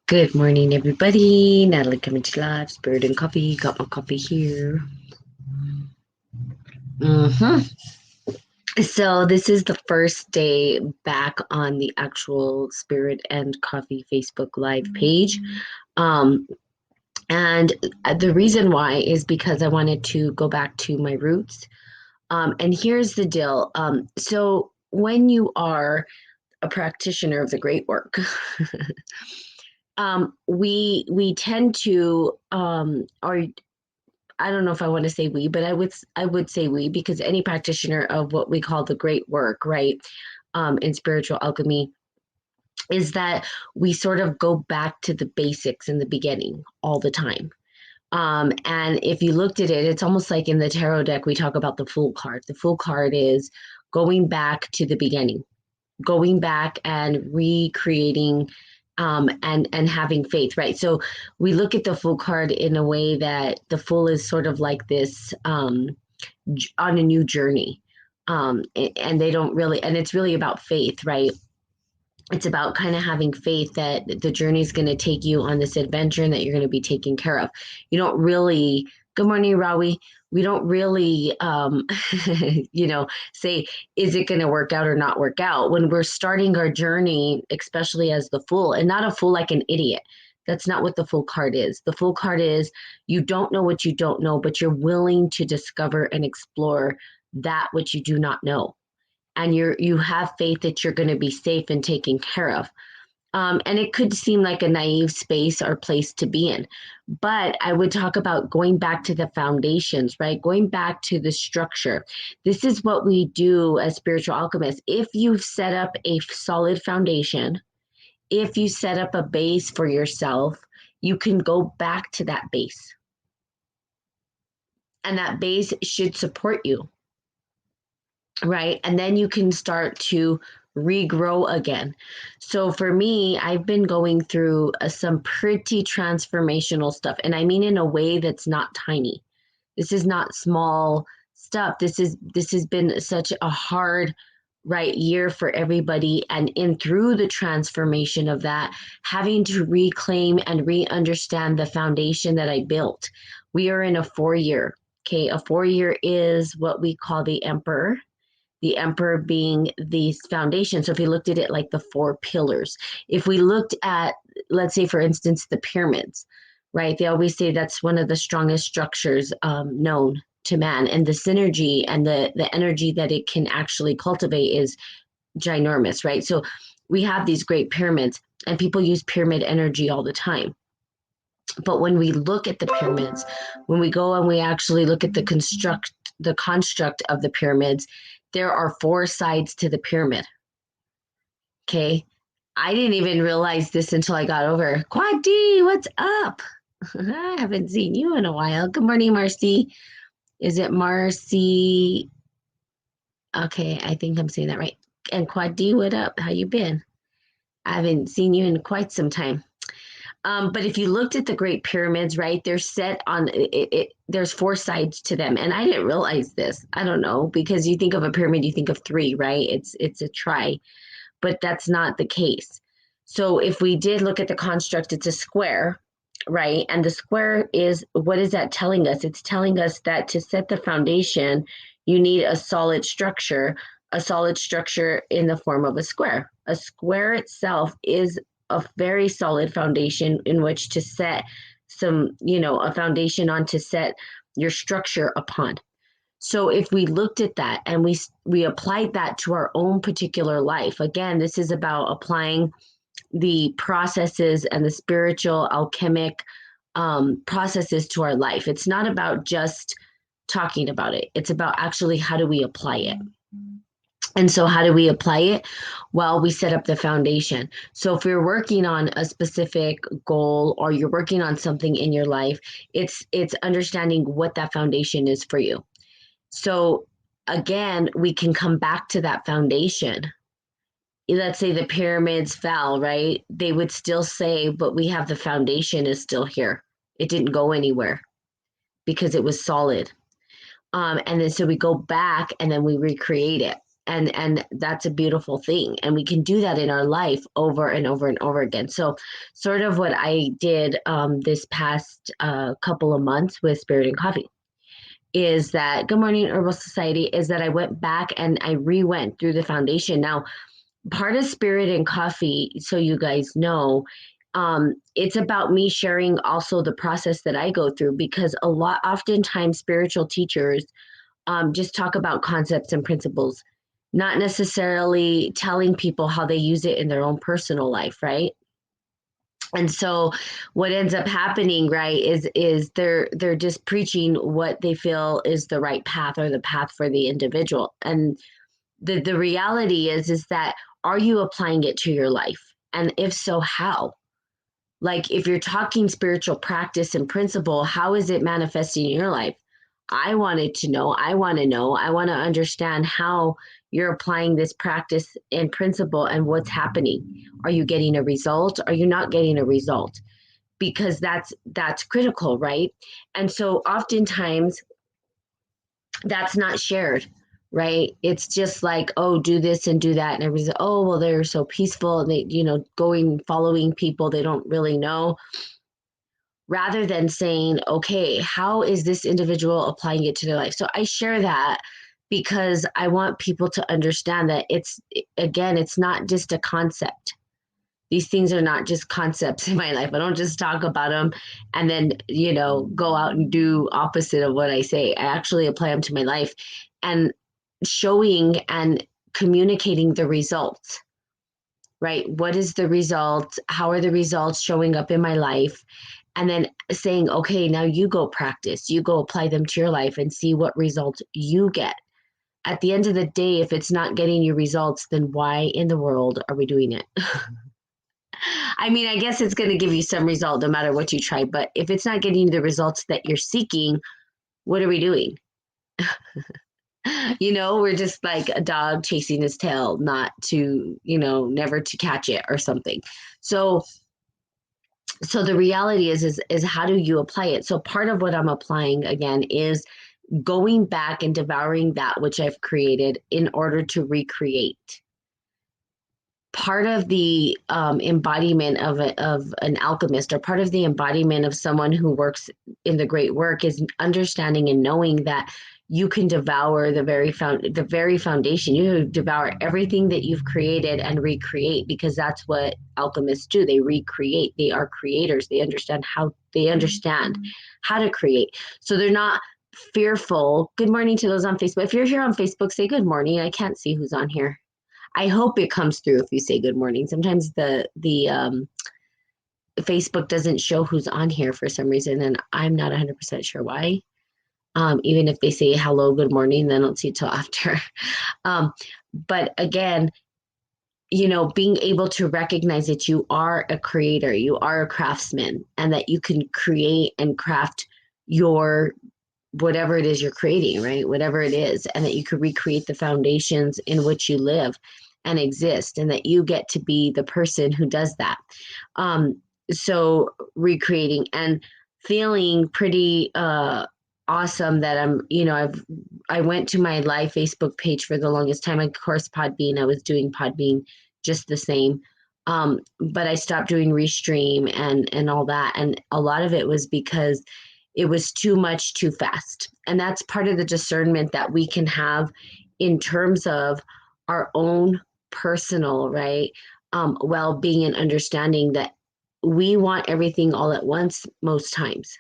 Good morning, everybody. Natalie coming to live. Spirit and coffee. Got my coffee here. hmm So this is the first day back on the actual Spirit and Coffee Facebook Live page. Um, and the reason why is because I wanted to go back to my roots. And here's the deal. So when you are a practitioner of the great work, we tend to or I don't know if I want to say we, but I would say we because any practitioner of what we call the great work, right, in spiritual alchemy, is that we sort of go back to the basics in the beginning all the time. And if you looked at it, it's almost like in the tarot deck we talk about the Fool card. The Fool card is going back to the beginning, going back and recreating and having faith, right? So we look at the Fool card in a way that the Fool is sort of like this on a new journey, and they don't really, and it's really about faith, right? It's about kind of having faith that the journey is going to take you on this adventure and that you're going to be taken care of. You don't really, good morning, Rawi. We don't really, say, is it going to work out or not work out? When we're starting our journey, especially as the Fool, and not a fool like an idiot. That's not what the Fool card is. The Fool card is you don't know what you don't know, but you're willing to discover and explore that which you do not know, and you have faith that you're going to be safe and taken care of. And it could seem like a naive space or place to be in, but I would talk about going back to the foundations, right? Going back to the structure. This is what we do as spiritual alchemists. If you've set up a solid foundation, if you set up a base for yourself, you can go back to that base, and that base should support you, right? And then you can start to regrow again. So for me, I've been going through some pretty transformational stuff. And I mean in a way that's not tiny. This is not small stuff. This has been such a hard right year for everybody, and in through the transformation of that, having to reclaim and re-understand the foundation that I built. We are in a 4 year. Okay, a 4 year is what we call the emperor being the foundation. So if we looked at it like the four pillars, if we looked at, let's say, for instance, the pyramids, right? They always say that's one of the strongest structures known to man. And the synergy and the energy that it can actually cultivate is ginormous, right? So we have these great pyramids, and people use pyramid energy all the time. But when we look at the pyramids, when we go and we actually look at the construct of the pyramids, there are four sides to the pyramid. Okay. I didn't even realize this until I got over. Quad D, what's up? I haven't seen you in a while. Good morning, Marcy. Is it Marcy? Okay, I think I'm saying that right. And Quad D, what up? How you been? I haven't seen you in quite some time. But if you looked at the Great Pyramids, right, they're set on it. There's four sides to them, and I didn't realize this. I don't know, because you think of a pyramid, you think of three, right? It's a tri, but that's not the case. So if we did look at the construct, it's a square, right? And the square is, what is that telling us? It's telling us that to set the foundation, you need a solid structure in the form of a square. A square itself is a very solid foundation in which to set a foundation on to set your structure upon. So if we looked at that and we applied that to our own particular life, again, this is about applying the processes and the spiritual alchemic processes to our life. It's not about just talking about it. It's about actually how do we apply it. And so how do we apply it? Well, we set up the foundation. So if you're working on a specific goal or you're working on something in your life, it's understanding what that foundation is for you. So again, we can come back to that foundation. Let's say the pyramids fell, right? They would still say, but we have the foundation is still here. It didn't go anywhere because it was solid. And then so we go back and then we recreate it. And that's a beautiful thing, and we can do that in our life over and over and over again. So sort of what I did this past couple of months with Spirit and Coffee is that Good Morning Herbal Society is that I went back and I re-went through the foundation. Now, part of Spirit and Coffee, so you guys know, it's about me sharing also the process that I go through, because oftentimes spiritual teachers just talk about concepts and principles, not necessarily telling people how they use it in their own personal life, right? And so what ends up happening, right, is they're just preaching what they feel is the right path or the path for the individual. And the reality is that, are you applying it to your life? And if so, how? Like, if you're talking spiritual practice and principle, how is it manifesting in your life? I wanted to know. I want to know. I want to understand how you're applying this practice and principle and what's happening. Are you getting a result? Are you not getting a result? Because that's critical, right? And so oftentimes that's not shared, right? It's just like, oh, do this and do that, and everybody's like, oh, well, they're so peaceful, and they, going following people they don't really know, rather than saying, okay, how is this individual applying it to their life? So I share that because I want people to understand that it's not just a concept. These things are not just concepts in my life. I don't just talk about them and then, go out and do opposite of what I say. I actually apply them to my life, and showing and communicating the results, right? What is the result? How are the results showing up in my life? And then saying, okay, now you go practice, you go apply them to your life and see what results you get. At the end of the day, if it's not getting you results, then why in the world are we doing it? I mean, I guess it's going to give you some result no matter what you try. But if it's not getting you the results that you're seeking, what are we doing? We're just like a dog chasing his tail, not to, never to catch it or something. So the reality is how do you apply it? So part of what I'm applying again is going back and devouring that which I've created in order to recreate. Part of the embodiment of an alchemist, or part of the embodiment of someone who works in the great work, is understanding and knowing that you can devour the very foundation. You devour everything that you've created and recreate, because that's what alchemists do. They recreate. They are creators. They understand how to create. So they're not fearful. Good morning to those on Facebook. If you're here on Facebook, say good morning. I can't see who's on here. I hope it comes through if you say good morning. Sometimes the Facebook doesn't show who's on here for some reason, and I'm not 100% sure why. Even if they say hello, good morning, then I don't see it till after. But again, being able to recognize that you are a creator, you are a craftsman, and that you can create and craft your whatever it is you're creating, right? Whatever it is, and that you could recreate the foundations in which you live and exist, and that you get to be the person who does that. So recreating and feeling pretty awesome that I went to my live Facebook page for the longest time. Of course, Podbean, I was doing Podbean just the same. But I stopped doing Restream and all that. And a lot of it was because it was too much too fast. And that's part of the discernment that we can have in terms of our own personal, right, well-being, and understanding that we want everything all at once most times.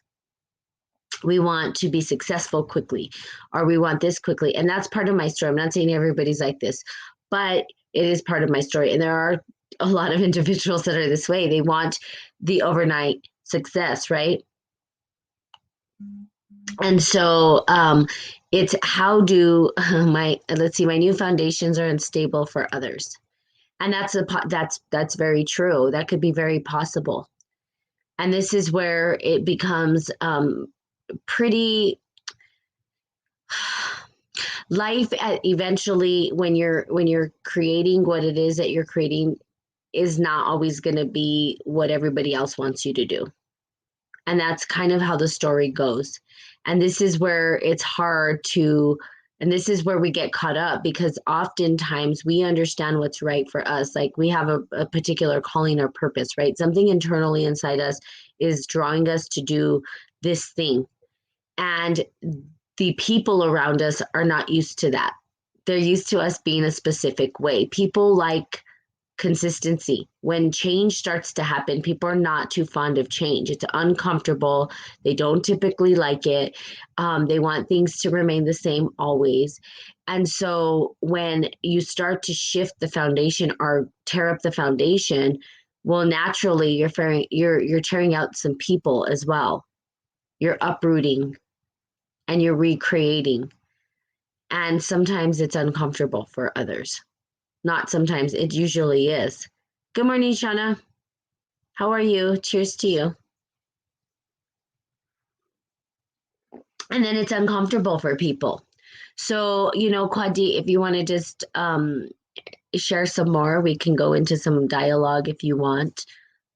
We want to be successful quickly, or we want this quickly. And that's part of my story. I'm not saying everybody's like this, but it is part of my story. And there are a lot of individuals that are this way. They want the overnight success, right? And so it's how do my new foundations are unstable for others. And that's very true. That could be very possible. And this is where it becomes pretty life eventually, when you're creating what it is that you're creating, is not always going to be what everybody else wants you to do. And that's kind of how the story goes. And this is where it's hard to And this is where we get caught up, because oftentimes we understand what's right for us. Like we have a particular calling or purpose, right? Something internally inside us is drawing us to do this thing. And the people around us are not used to that. They're used to us being a specific way. People like consistency. When change starts to happen, people are not too fond of change. It's uncomfortable. They don't typically like it. They want things to remain the same always. And so when you start to shift the foundation or tear up the foundation, well, naturally you're tearing out some people as well. You're uprooting and you're recreating. And sometimes it's uncomfortable for others. Not sometimes, it usually is. Good morning, Shauna. How are you? Cheers to you. And then it's uncomfortable for people. So, Kwadi, if you want to just share some more, we can go into some dialogue if you want.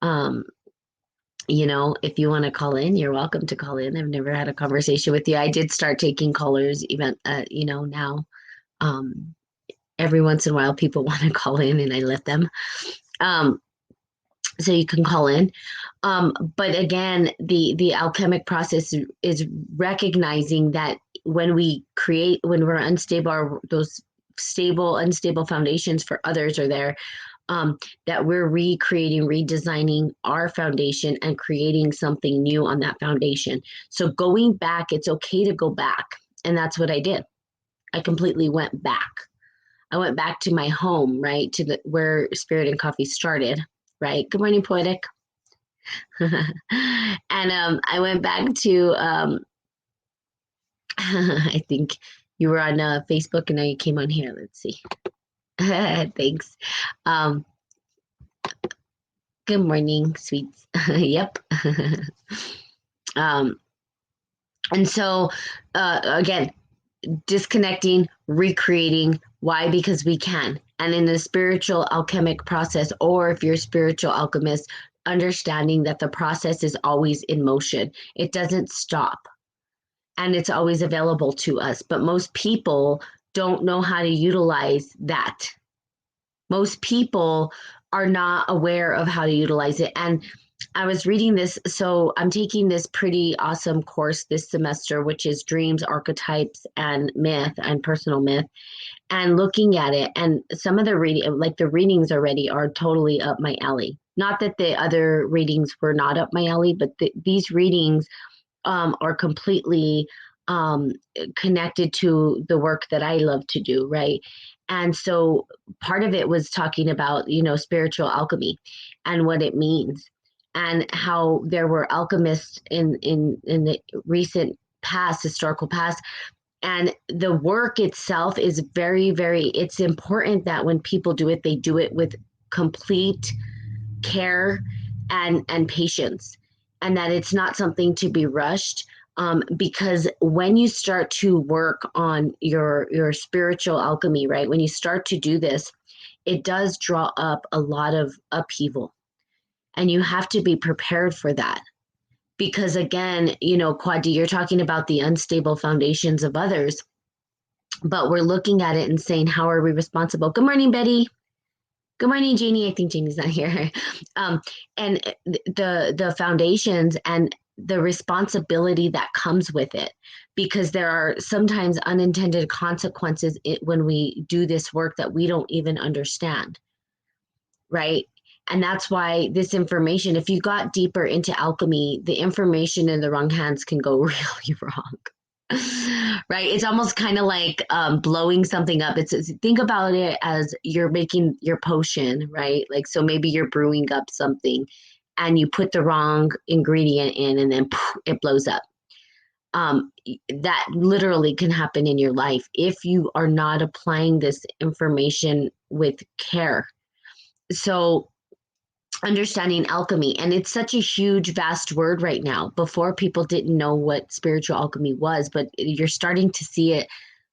Um, if you want to call in, you're welcome to call in. I've never had a conversation with you. I did start taking callers even, now. Um, every once in a while, people want to call in and I let them. Um, so you can call in. But again, the alchemic process is recognizing that when we're unstable, those unstable foundations for others are there, that we're recreating, redesigning our foundation and creating something new on that foundation. So going back, it's okay to go back. And that's what I did. I completely went back. I went back to my home, right? To where Spirit and Coffee started, right? Good morning, Poetic. And I went back to I think you were on Facebook and now you came on here. Let's see. Thanks. Um, good morning, sweets. Yep. um, and so again, disconnecting, recreating. Why? Because we can. And in the spiritual alchemic process, or if you're a spiritual alchemist, understanding that the process is always in motion. It doesn't stop. And it's always available to us. But most people don't know how to utilize that. Most people are not aware of how to utilize it. And I was reading this. So I'm taking this pretty awesome course this semester, which is dreams, archetypes, and myth and personal myth, and looking at it. And some of the readings already are totally up my alley. Not that the other readings were not up my alley, but these readings are completely connected to the work that I love to do, right? And so part of it was talking about, spiritual alchemy and what it means, and how there were alchemists in the recent past, historical past. And the work itself is very, very, it's important that when people do it, they do it with complete care and patience, and that it's not something to be rushed. Because when you start to work on your spiritual alchemy, right, when you start to do this, it does draw up a lot of upheaval, and you have to be prepared for that. Because again, Kwadi, you're talking about the unstable foundations of others, but we're looking at it and saying, how are we responsible? Good morning, Betty. Good morning, Jeannie. I think Jeannie's not here. And the foundations and the responsibility that comes with it, because there are sometimes unintended consequences when we do this work that we don't even understand, right? And that's why this information, if you got deeper into alchemy, the information in the wrong hands can go really wrong. Right, it's almost kind of like blowing something up. Think about it as you're making your potion, right? Like, so maybe you're brewing up something and you put the wrong ingredient in, and then poof, it blows up. That literally can happen in your life if you are not applying this information with care. So understanding alchemy, and it's such a huge vast word right now. Before, people didn't know what spiritual alchemy was, but you're starting to see it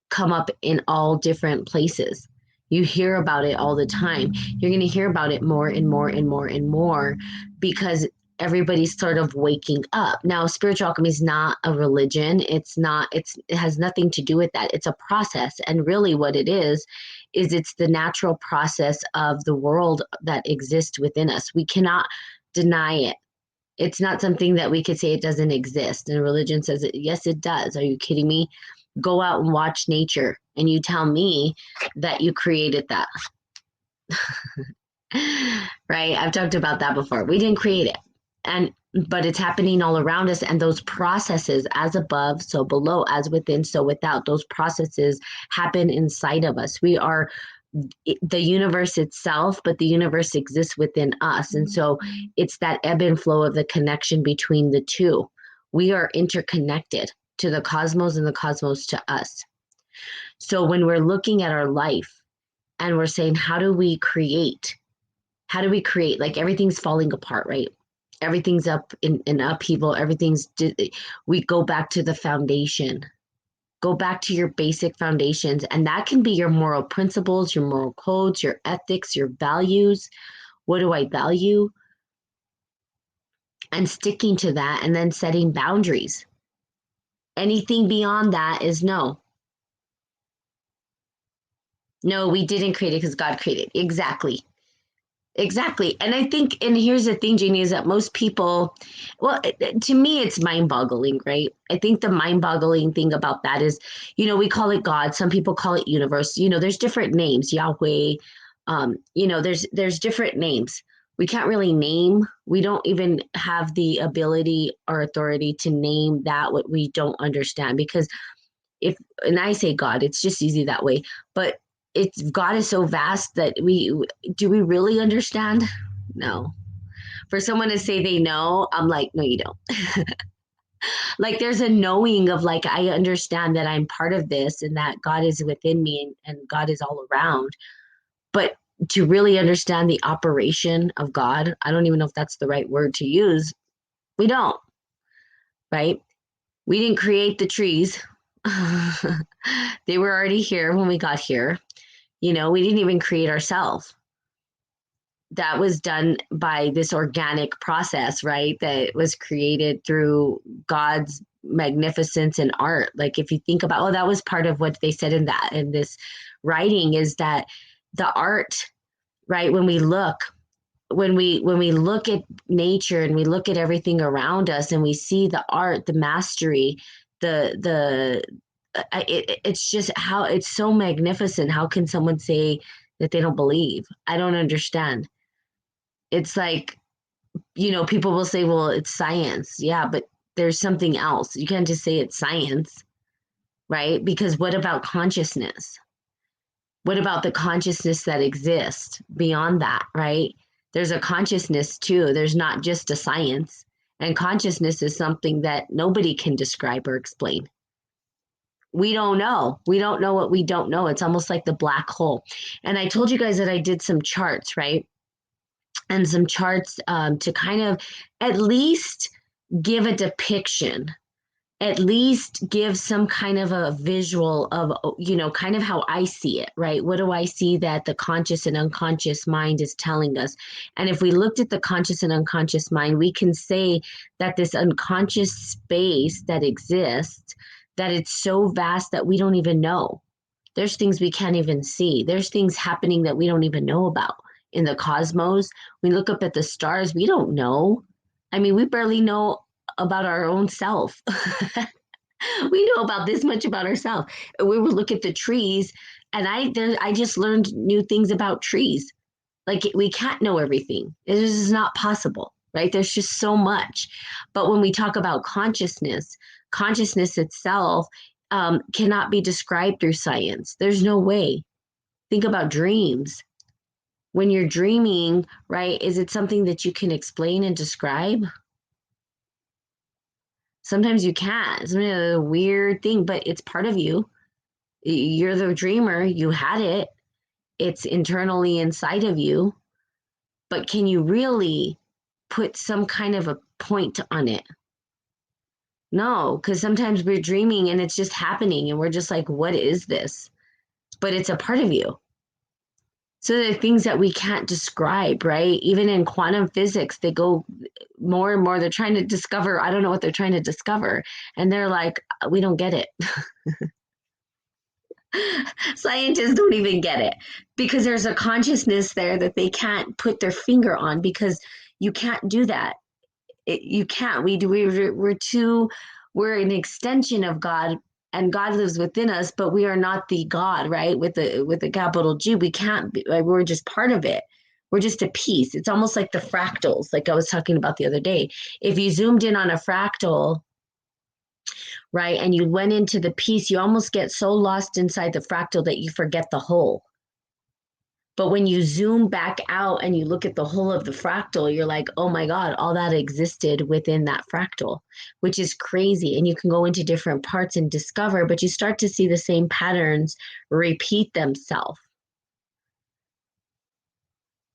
come up in all different places. You hear about it all the time. You're going to hear about it more and more and more and more, because everybody's sort of waking up. Now, spiritual alchemy is not a religion. It has nothing to do with that. It's a process. And really what it is it's the natural process of the world that exists within us. We cannot deny it. It's not something that we could say it doesn't exist. And religion says, yes, it does. Are you kidding me? Go out and watch nature, and you tell me that you created that. Right? I've talked about that before. We didn't create it. But it's happening all around us, and those processes, as above, so below, as within, so without, those processes happen inside of us. We are the universe itself, but the universe exists within us. And so it's that ebb and flow of the connection between the two. We are interconnected to the cosmos and the cosmos to us. So when we're looking at our life and we're saying, how do we create? Like everything's falling apart, right? Everything's up in upheaval. We go back to the foundation. Go back to your basic foundations. And that can be your moral principles, your moral codes, your ethics, your values. What do I value? And sticking to that, and then setting boundaries. Anything beyond that is no. No, we didn't create it because God created it. Exactly. And I think, and here's the thing, Jeannie, is that most people, well, to me, it's mind boggling, right? I think the mind boggling thing about that is, we call it God. Some people call it universe. There's different names, Yahweh. There's different names. We can't really name. We don't even have the ability or authority to name that what we don't understand, because and I say God, it's just easy that way. But God is so vast that do we really understand? No. For someone to say they know, I'm like, no, you don't. Like there's a knowing of like, I understand that I'm part of this and that God is within me and God is all around. But to really understand the operation of God, I don't even know if that's the right word to use. We don't, right? We didn't create the trees. They were already here when we got here. We didn't even create ourselves. That was done by this organic process, right? That was created through God's magnificence and art. Like if you think about, that was part of what they said in this writing, is that the art, right? When we look at nature and we look at everything around us and we see the art, the mastery, it's just how it's so magnificent. How can someone say that they don't believe? I don't understand. It's like, people will say, well, it's science. Yeah, but there's something else. You can't just say it's science, right? Because what about consciousness? What about the consciousness that exists beyond that, right? There's a consciousness too. There's not just a science. And consciousness is something that nobody can describe or explain. We don't know. We don't know what we don't know. It's almost like the black hole. And I told you guys that I did some charts, right? And some charts to kind of at least give a depiction, at least give some kind of a visual of, kind of how I see it, right? What do I see that the conscious and unconscious mind is telling us? And if we looked at the conscious and unconscious mind, we can say that this unconscious space that exists, that it's so vast that we don't even know. There's things we can't even see. There's things happening that we don't even know about in the cosmos. We look up at the stars, we don't know. I mean, we barely know about our own self. We know about this much about ourselves. We would look at the trees, and I just learned new things about trees. Like we can't know everything. It is not possible, right? There's just so much. But when we talk about consciousness itself cannot be described through science. There's no way. Think about dreams. When you're dreaming, right, is it something that you can explain and describe? Sometimes you can't. It's a weird thing, but it's part of you. You're the dreamer. You had it. It's internally inside of you. But can you really put some kind of a point on it? No, because sometimes we're dreaming and it's just happening and we're just like, what is this? But it's a part of you. So there are things that we can't describe, right? Even in quantum physics, more and more. They're trying to discover, I don't know what they're trying to discover. And they're like, we don't get it. Scientists don't even get it because there's a consciousness there that they can't put their finger on because you can't do that. You can't. We're an extension of God and God lives within us, but we are not the God, right? With the capital G, we can't be, like, we're just part of it. We're just a piece. It's almost like the fractals, like I was talking about the other day. If you zoomed in on a fractal, right, and you went into the piece, you almost get so lost inside the fractal that you forget the whole. But when you zoom back out and you look at the whole of the fractal, you're like, oh my God, all that existed within that fractal, which is crazy. And you can go into different parts and discover, but you start to see the same patterns repeat themselves.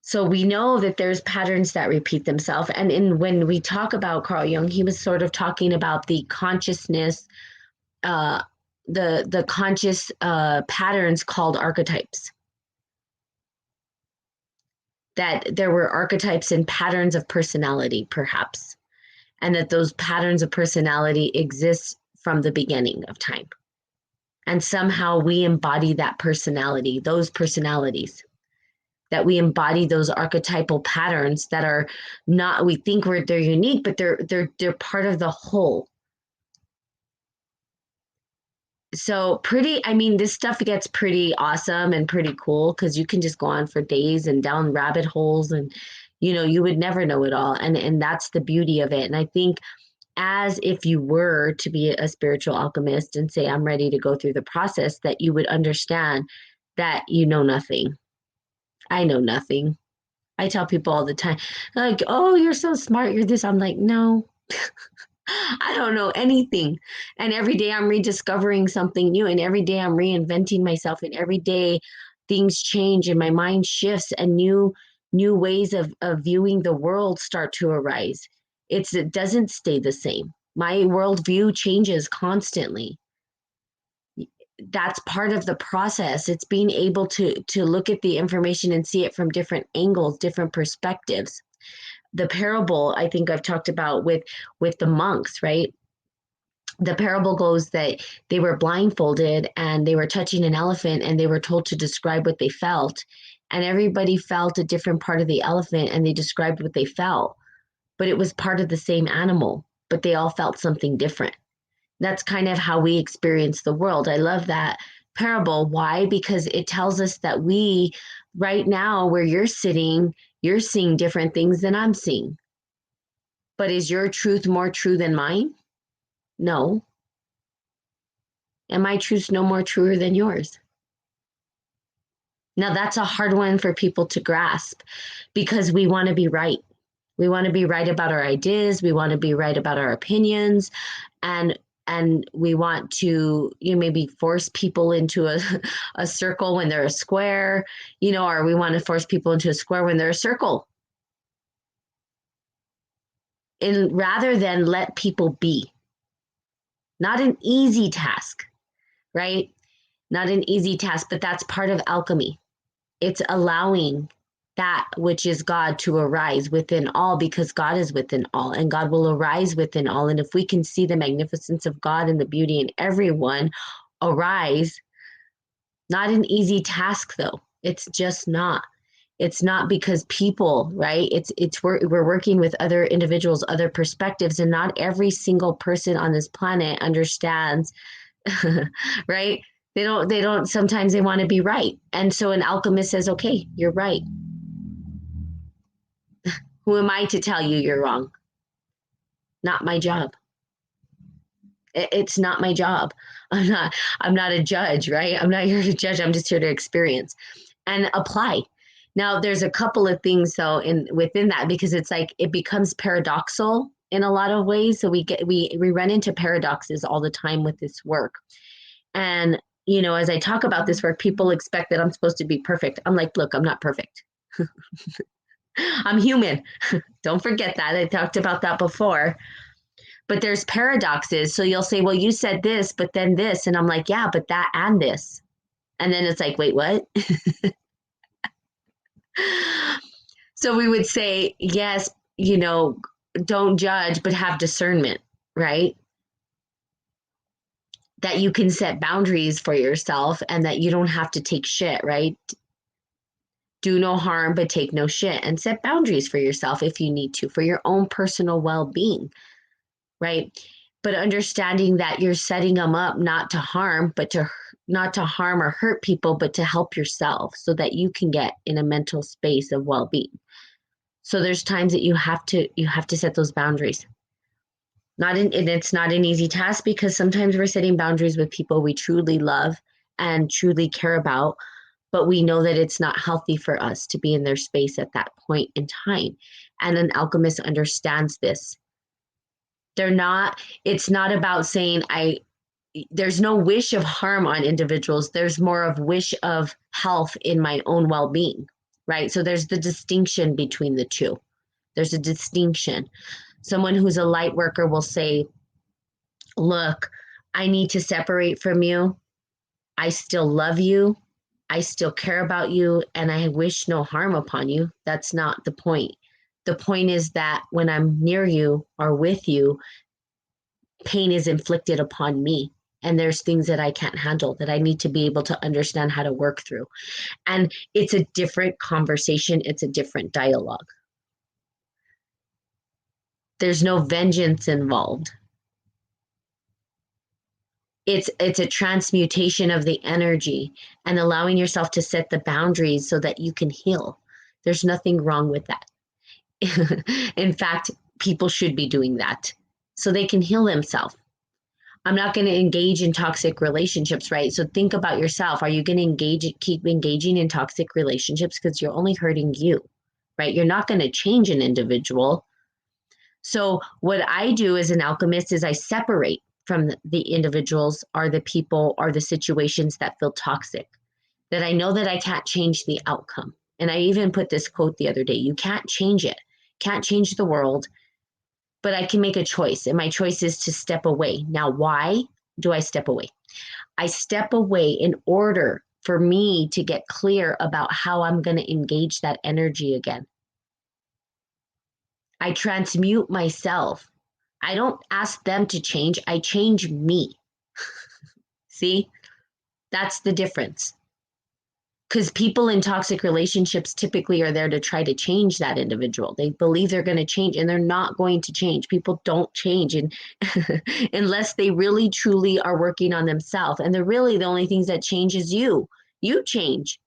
So we know that there's patterns that repeat themselves. And when we talk about Carl Jung, he was sort of talking about the consciousness, uh, the conscious patterns called archetypes. That there were archetypes and patterns of personality, perhaps, and that those patterns of personality exist from the beginning of time. And somehow we embody that personality, those personalities, that we embody those archetypal patterns that are not, we think they're unique, but they're part of the whole. So this stuff gets pretty awesome and pretty cool because you can just go on for days and down rabbit holes and, you would never know it all. And that's the beauty of it. And I think as if you were to be a spiritual alchemist and say, I'm ready to go through the process, that you would understand that you know nothing. I know nothing. I tell people all the time, like, oh, you're so smart. You're this. I'm like, no. I don't know anything. And every day I'm rediscovering something new. And every day I'm reinventing myself. And every day things change and my mind shifts and new ways of viewing the world start to arise. It doesn't stay the same. My worldview changes constantly. That's part of the process. It's being able to look at the information and see it from different angles, different perspectives. The parable I think I've talked about with the monks, right? The parable goes that they were blindfolded and they were touching an elephant and they were told to describe what they felt. And everybody felt a different part of the elephant and they described what they felt, but it was part of the same animal, but they all felt something different. That's kind of how we experience the world. I love that parable. Why? Because it tells us that we, right now, where you're sitting, you're seeing different things than I'm seeing. But is your truth more true than mine? No. And my truth's no more truer than yours. Now, that's a hard one for people to grasp because we want to be right. We want to be right about our ideas. We want to be right about our opinions. And we want to maybe force people into a circle when they're a square, or we want to force people into a square when they're a circle. And rather than let people be. Not an easy task, right? Not an easy task, but that's part of alchemy. It's allowing that which is God to arise within all because God is within all and God will arise within all. And if we can see the magnificence of God and the beauty in everyone arise, not an easy task though. It's just not. It's not because people, right? We're working with other individuals, other perspectives, and not every single person on this planet understands, right? They don't sometimes they want to be right. And so an alchemist says, okay, you're right. Who am I to tell you you're wrong? Not my job. It's not my job. I'm not a judge, right? I'm not here to judge. I'm just here to experience and apply. Now there's a couple of things though within that because it's like it becomes paradoxical in a lot of ways. So we run into paradoxes all the time with this work. And as I talk about this work, people expect that I'm supposed to be perfect. I'm like, look, I'm not perfect. I'm human. Don't forget that. I talked about that before. But there's paradoxes. So you'll say, well, you said this, but then this. And I'm like, yeah, but that and this. And then it's like, wait, what? So we would say, yes, don't judge, but have discernment, right? That you can set boundaries for yourself and that you don't have to take shit, right? Do no harm, but take no shit, and set boundaries for yourself if you need to, for your own personal well being, right? But understanding that you're setting them up not to harm, but to not to harm or hurt people, but to help yourself so that you can get in a mental space of well being. So there's times that you have to set those boundaries. And it's not an easy task because sometimes we're setting boundaries with people we truly love and truly care about, but we know that it's not healthy for us to be in their space at that point in time. And an alchemist understands this. It's not about saying there's no wish of harm on individuals. There's more of wish of health in my own well-being, right? So there's the distinction between the two. There's a distinction. Someone who's a light worker will say, look, I need to separate from you. I still love you. I still care about you and I wish no harm upon you. That's not the point. The point is that when I'm near you or with you, pain is inflicted upon me. And there's things that I can't handle that I need to be able to understand how to work through. And it's a different conversation, it's a different dialogue. There's no vengeance involved. It's a transmutation of the energy and allowing yourself to set the boundaries so that you can heal. There's nothing wrong with that. In fact, people should be doing that so they can heal themselves. I'm not going to engage in toxic relationships, right? So think about yourself. Are you going to keep engaging in toxic relationships because you're only hurting you, right? You're not going to change an individual. So what I do as an alchemist is I separate from the individuals or the people or the situations that feel toxic, that I know that I can't change the outcome. And I even put this quote the other day, you can't change it, can't change the world, but I can make a choice. And my choice is to step away. Now, why do I step away? I step away in order for me to get clear about how I'm going to engage that energy again. I transmute myself. I don't ask them to change, I change me. See, that's the difference. Because people in toxic relationships typically are there to try to change that individual. They believe they're going to change and they're not going to change. People don't change and unless they really truly are working on themselves. And they're really the only things that change is you. You change.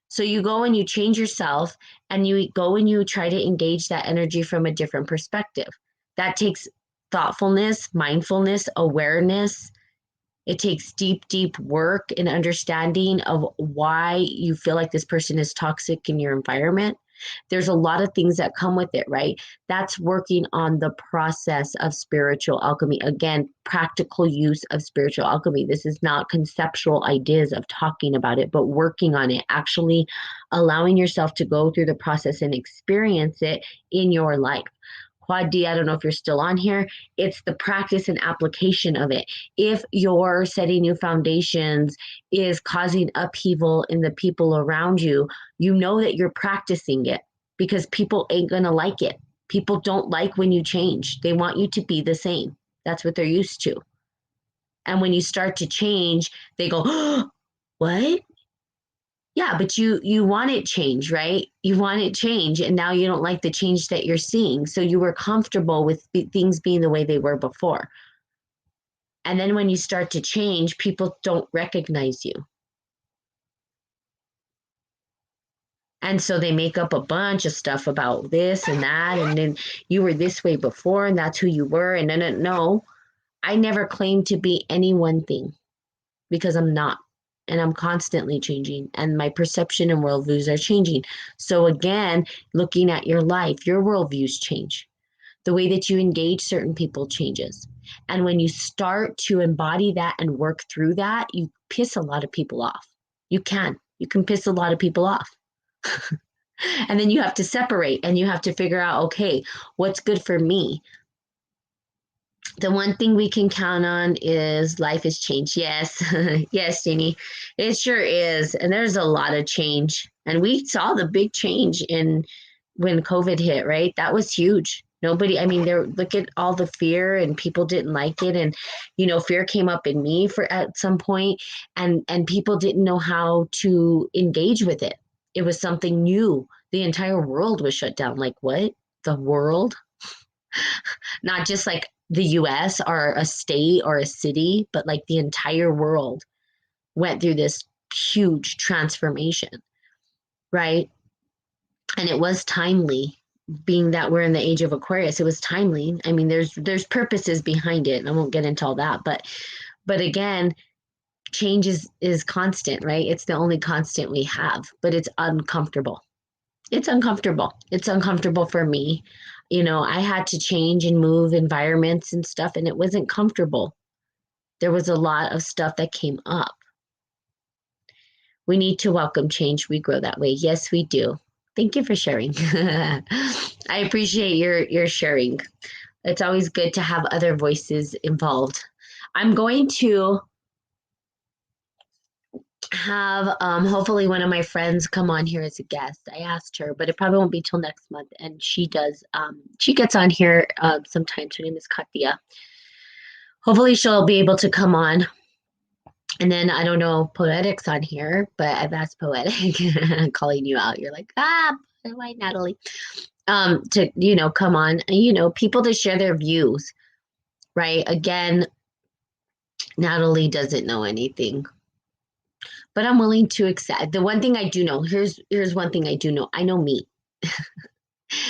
So you go and you change yourself and you go and you try to engage that energy from a different perspective. That takes thoughtfulness, mindfulness, awareness. It takes deep, deep work and understanding of why you feel like this person is toxic in your environment. There's a lot of things that come with it, right? That's working on the process of spiritual alchemy. Again, practical use of spiritual alchemy. This is not conceptual ideas of talking about it, but working on it, actually allowing yourself to go through the process and experience it in your life. Quad D, I don't know if you're still on here. It's the practice and application of it. If your setting new foundations is causing upheaval in the people around you, you know that you're practicing it because people ain't going to like it. People don't like when you change. They want you to be the same. That's what they're used to. And when you start to change, they go, oh, what? Yeah, but you want it change, right? You want it change, and now you don't like the change that you're seeing. So you were comfortable with things being the way they were before. And then when you start to change, people don't recognize you. And so they make up a bunch of stuff about this and that, and then you were this way before, and that's who you were. And then no, I never claimed to be any one thing because I'm not. And I'm constantly changing, and my perception and worldviews are changing. So again, looking at your life, your worldviews change. The way that you engage certain people changes. And when you start to embody that and work through that, you piss a lot of people off. You can piss a lot of people off. And then you have to separate and you have to figure out, okay, what's good for me? The one thing we can count on is life has changed. Yes. Yes, Jeannie, it sure is. And there's a lot of change. And we saw the big change in when COVID hit, right? That was huge. Nobody, I mean, look at all the fear and people didn't like it. And, fear came up in me at some point and people didn't know how to engage with it. It was something new. The entire world was shut down. Like what? The world? Not just like the US or a state or a city, but like the entire world went through this huge transformation, right? And it was timely, being that we're in the age of Aquarius. It was timely. I mean, there's purposes behind it. I won't get into all that, but again, change is constant, right? It's the only constant we have, but it's uncomfortable. It's uncomfortable. It's uncomfortable for me. I had to change and move environments and stuff, and it wasn't comfortable. There was a lot of stuff that came up. We need to welcome change. We grow that way. Yes, we do. Thank you for sharing. I appreciate your sharing. It's always good to have other voices involved. I'm going to have hopefully one of my friends come on here as a guest. I asked her, but it probably won't be till next month. And she does. She gets on here sometimes. Her name is Katia. Hopefully, she'll be able to come on. And then I don't know, Poetic's on here, but I've asked Poetic, calling you out. You're like, why Natalie? To come on, people to share their views, right? Again, Natalie doesn't know anything, but I'm willing to accept. The one thing I do know, here's one thing I do know. I know me,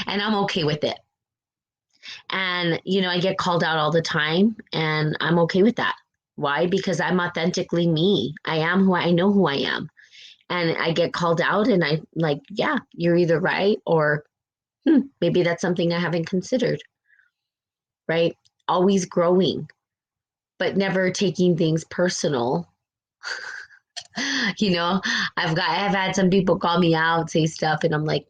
and I'm okay with it. And I get called out all the time, and I'm okay with that. Why? Because I'm authentically me. I know who I am. And I get called out and I like, yeah, you're either right or maybe that's something I haven't considered, right? Always growing, but never taking things personal. I've had some people call me out, say stuff, and I'm like,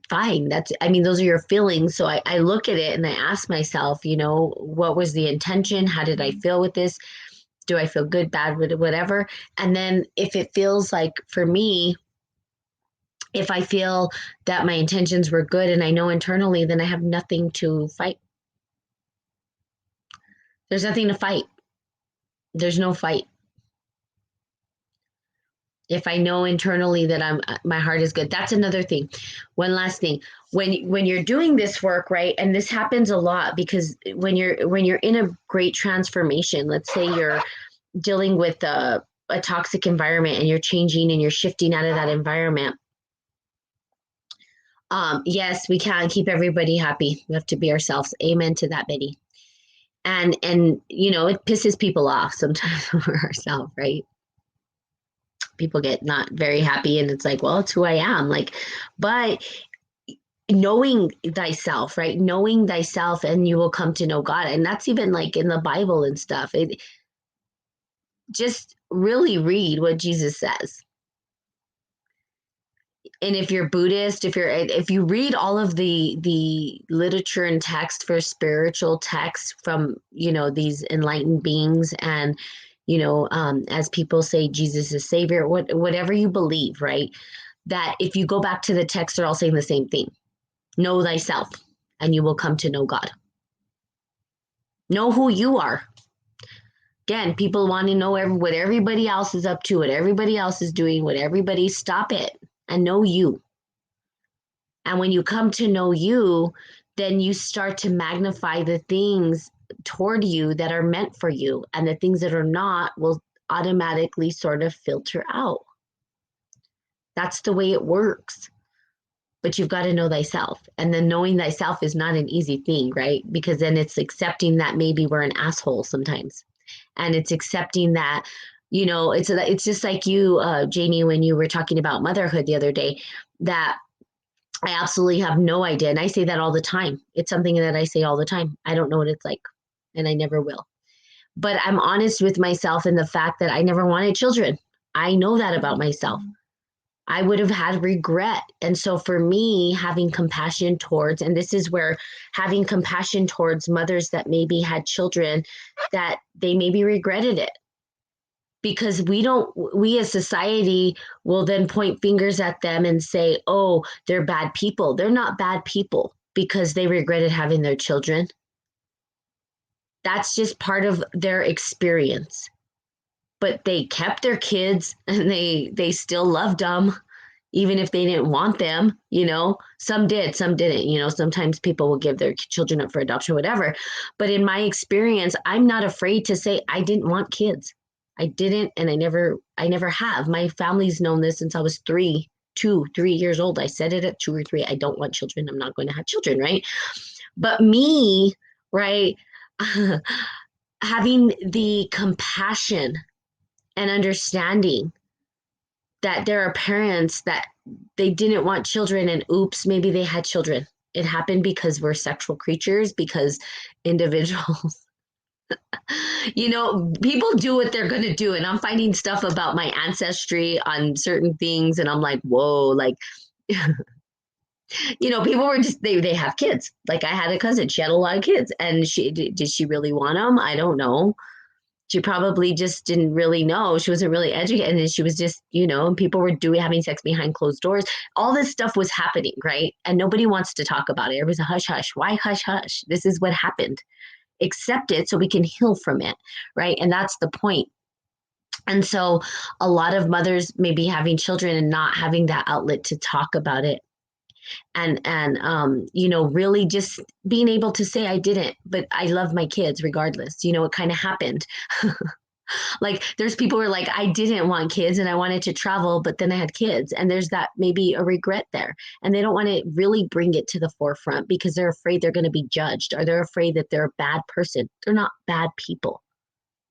fine. Those are your feelings. So I look at it and I ask myself, what was the intention? How did I feel with this? Do I feel good, bad, whatever? And then if it feels like for me, if I feel that my intentions were good and I know internally, then I have nothing to fight. There's nothing to fight. There's no fight. If I know internally that my heart is good. That's another thing. One last thing. When you're doing this work, right? And this happens a lot because when you're in a great transformation, let's say you're dealing with a toxic environment and you're changing and you're shifting out of that environment. Yes, we can't keep everybody happy. We have to be ourselves. Amen to that, Betty. And it pisses people off sometimes for ourselves, right? People get not very happy and it's like, well, it's who I am. Like, but knowing thyself, right? Knowing thyself and you will come to know God. And that's even like in the Bible and stuff. Just really read what Jesus says. And if you're Buddhist, if you read all of the literature and text for spiritual texts from these enlightened beings, and as people say, Jesus is Savior, whatever you believe, right? That if you go back to the text, they're all saying the same thing: know thyself, and you will come to know God. Know who you are. Again, people want to know what everybody else is up to, what everybody else is doing, stop it and know you. And when you come to know you, then you start to magnify the things toward you that are meant for you, and the things that are not will automatically sort of filter out. That's the way it works. But you've got to know thyself. And then knowing thyself is not an easy thing, right? Because then it's accepting that maybe we're an asshole sometimes. And it's accepting that, it's just like you, Janie, when you were talking about motherhood the other day, that I absolutely have no idea. And I say that all the time. It's something that I say all the time. I don't know what it's like, and I never will. But I'm honest with myself in the fact that I never wanted children. I know that about myself. I would have had regret. And so for me, having compassion towards, and this is where having compassion towards mothers that maybe had children that they maybe regretted it. Because we as society will then point fingers at them and say, oh, they're bad people. They're not bad people. because they regretted having their children. That's just part of their experience. But they kept their kids and they still loved them even if they didn't want them, you know. Some did, some didn't, you know. Sometimes people will give their children up for adoption, whatever. But in my experience, I'm not afraid to say I didn't want kids. I didn't, and I never have. My family's known this since I was 3 years old. I said it at 2 or 3. I don't want children. I'm not going to have children, right? But me, right, having the compassion and understanding that there are parents that they didn't want children and oops, maybe they had children. It happened because we're sexual creatures, because individuals, you know, people do what they're going to do. And I'm finding stuff about my ancestry on certain things. And I'm like, whoa, like, you know, people were just, they have kids. Like I had a cousin, she had a lot of kids and did she really want them? I don't know. She probably just didn't really know. She wasn't really educated. And she was just, you know, and people were having sex behind closed doors. All this stuff was happening, right? And nobody wants to talk about it. Everybody's a hush, hush. Why hush, hush? This is what happened. Accept it so we can heal from it, right? And that's the point. And so a lot of mothers may be having children and not having that outlet to talk about it, and you know, really just being able to say I didn't, but I love my kids regardless. You know, it kind of happened. Like there's people who are like, I didn't want kids and I wanted to travel, but then I had kids. And there's that maybe a regret there. And they don't want to really bring it to the forefront because they're afraid they're going to be judged, or they're afraid that they're a bad person. They're not bad people.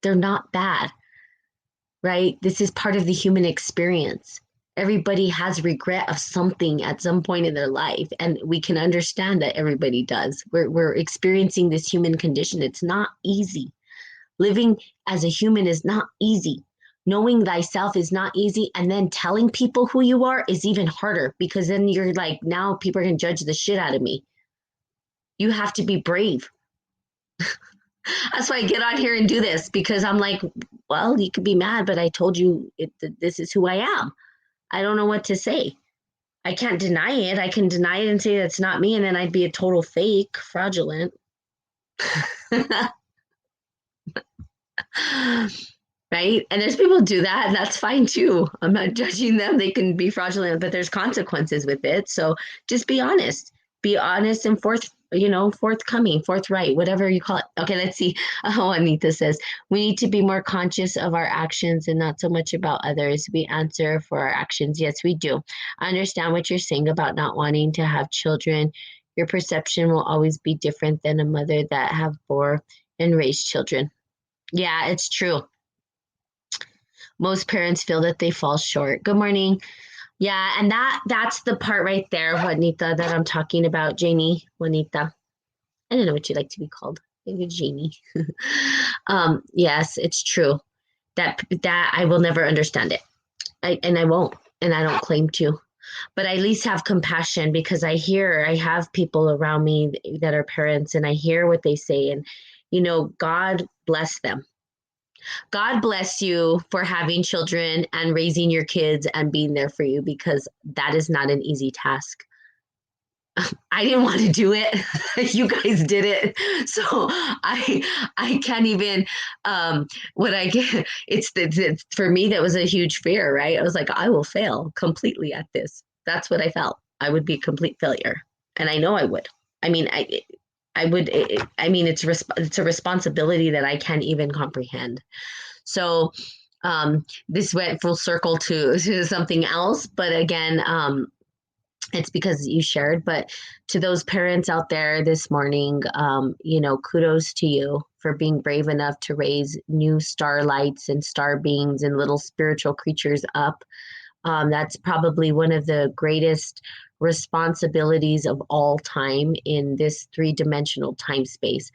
They're not bad, right? This is part of the human experience. Everybody has regret of something at some point in their life, and we can understand that everybody does. We're experiencing this human condition. It's not easy. Living as a human is not easy. Knowing thyself is not easy. And then telling people who you are is even harder, because then you're like, now people are going to judge the shit out of me. You have to be brave. That's why I get on here and do this, because I'm like, well, you could be mad, but I told you this is who I am. I don't know what to say. I can't deny it. I can deny it and say that's not me, and then I'd be a total fake, fraudulent. Right? And there's people who do that, and that's fine too. I'm not judging them. They can be fraudulent, but there's consequences with it. So just be honest. Be honest and forthcoming, forthright, whatever you call it. Okay, let's see. Oh, Anita says, we need to be more conscious of our actions and not so much about others. We answer for our actions. Yes, we do. I understand what you're saying about not wanting to have children. Your perception will always be different than a mother that have bore and raised children. Yeah, it's true. Most parents feel that they fall short. Good morning. Yeah, and that's the part right there, Juanita, that I'm talking about. Janie, Juanita. I don't know what you like to be called. Maybe Janie. Yes, it's true. That I will never understand it. I won't, and I don't claim to. But I at least have compassion, because I have people around me that are parents, and I hear what they say, and God bless them. God bless you for having children and raising your kids and being there for you, because that is not an easy task. I didn't want to do it. You guys did it. So I can't even what I get it's for me, that was a huge fear, right? I was like, I will fail completely at this. That's what I felt. I would be a complete failure. And I know I would. I mean, I would I mean, it's a responsibility that I can't even comprehend. So this went full circle to something else, but again, it's because you shared. But to those parents out there this morning, kudos to you for being brave enough to raise new starlights and star beings and little spiritual creatures up. That's probably one of the greatest responsibilities of all time in this three-dimensional time space.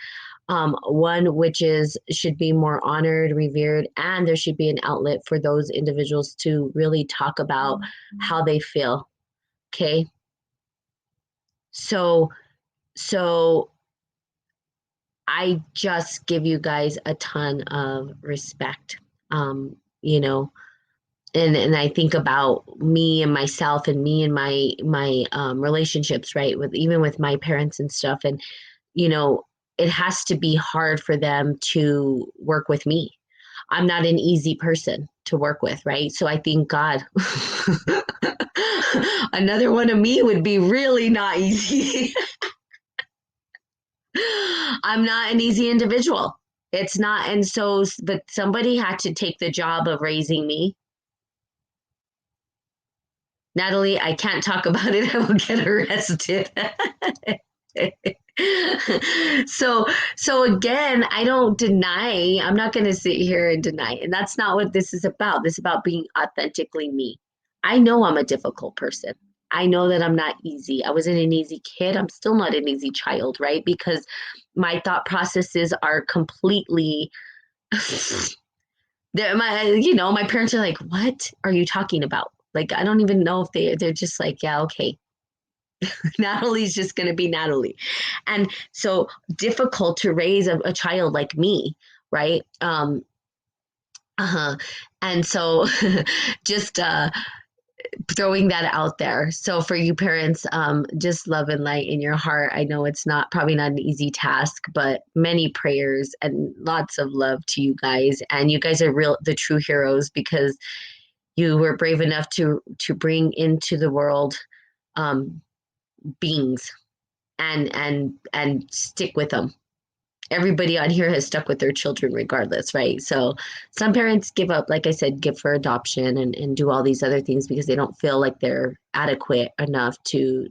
One which should be more honored, revered, and there should be an outlet for those individuals to really talk about how they feel. Okay. So I just give you guys a ton of respect. Um, you know, and I think about me and myself and me and my relationships, right? With even with my parents and stuff. And, you know, it has to be hard for them to work with me. I'm not an easy person to work with, right? So I think God, another one of me would be really not easy. I'm not an easy individual. It's not. And so, but somebody had to take the job of raising me. Natalie, I can't talk about it. I will get arrested. so again, I don't deny. I'm not going to sit here and deny. And that's not what this is about. This is about being authentically me. I know I'm a difficult person. I know that I'm not easy. I wasn't an easy kid. I'm still not an easy child, right? Because my thought processes are completely my parents are like, "What are you talking about?" Like, I don't even know if they're just like, "Yeah, okay." Natalie's just going to be Natalie. And so difficult to raise a child like me, right? Uh-huh. And so just throwing that out there. So for you parents, just love and light in your heart. I know it's not probably not an easy task, but many prayers and lots of love to you guys. And you guys are the true heroes because you were brave enough to bring into the world um, beings and stick with them. Everybody on here has stuck with their children regardless, right? So some parents give up, like I said, give for adoption and do all these other things because they don't feel like they're adequate enough to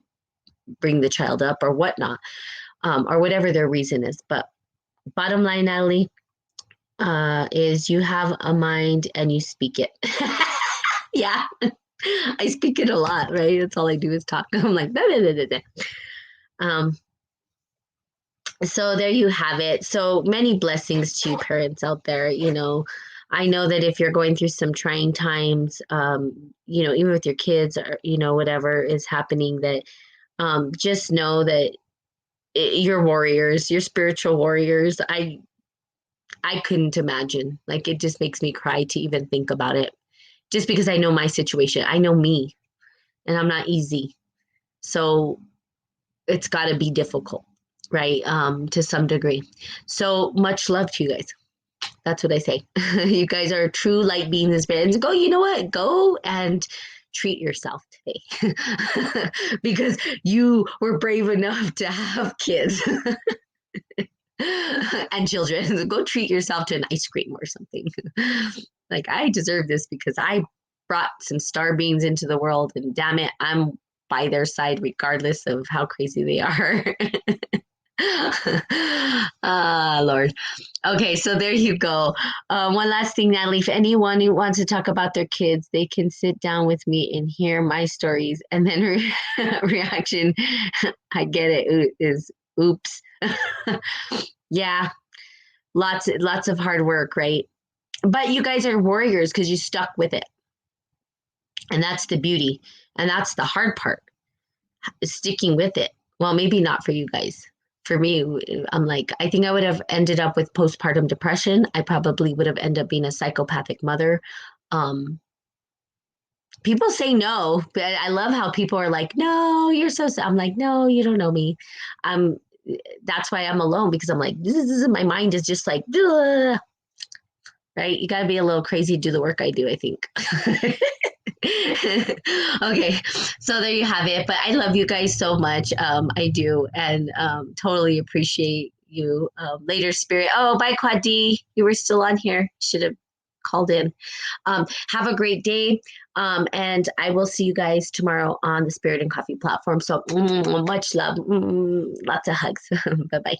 bring the child up or whatnot, or whatever their reason is. But bottom line, Natalie, is you have a mind and you speak it. Yeah, I speak it a lot, right? That's all I do is talk. I'm like, da, da, da, da, da. Um, so there you have it. So many blessings to you parents out there. I know that if you're going through some trying times, even with your kids or, whatever is happening, that just know that you're warriors, you're spiritual warriors. I couldn't imagine. Like, it just makes me cry to even think about it. Just because I know my situation, I know me, and I'm not easy. So it's got to be difficult, right? To some degree. So much love to you guys. That's what I say. You guys are true light beings and spirits. Go, you know what? Go and treat yourself today because you were brave enough to have kids and children. Go treat yourself to an ice cream or something. Like, I deserve this because I brought some star beings into the world, and damn it, I'm by their side regardless of how crazy they are. Ah, Lord. Okay, so there you go. One last thing, Natalie. If anyone who wants to talk about their kids, they can sit down with me and hear my stories. And then reaction, I get it, is oops. Yeah, lots of hard work, right? But you guys are warriors because you stuck with it. And that's the beauty. And that's the hard part, is sticking with it. Well, maybe not for you guys. For me, I'm like, I think I would have ended up with postpartum depression. I probably would have ended up being a psychopathic mother. Um, People say no, but I love how people are like, no, you're so sad. I'm like, no, you don't know me. I'm That's why I'm alone, because I'm like, this is my mind is just like, ugh, right? You got to be a little crazy to do the work I do, I think. Okay, so there you have it. But I love you guys so much. I do, and totally appreciate you. Later, Spirit. Oh, bye, Quad D. You were still on here. Should have called in. Have a great day. And I will see you guys tomorrow on the Spirit and Coffee platform. So much love. Lots of hugs. Bye bye.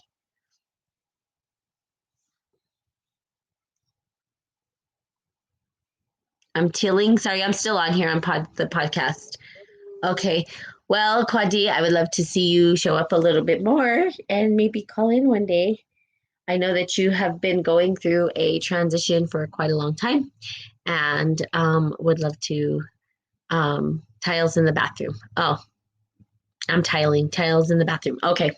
I'm tilling. Sorry, I'm still on here on the podcast. Okay. Well, Kwadi, I would love to see you show up a little bit more and maybe call in one day. I know that you have been going through a transition for quite a long time and would love to tiles in the bathroom. Oh, I'm tiles in the bathroom. Okay.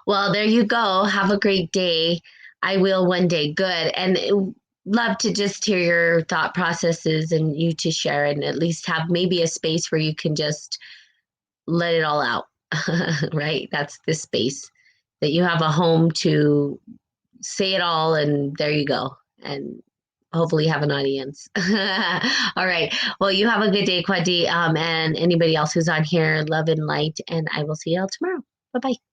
Well, there you go. Have a great day. I will one day. Good. And love to just hear your thought processes and you to share and at least have maybe a space where you can just let it all out. Right? That's the space that you have a home to say it all, and there you go. And hopefully have an audience. All right. Well, you have a good day, Kwadi, and anybody else who's on here, love and light, and I will see you all tomorrow. Bye bye.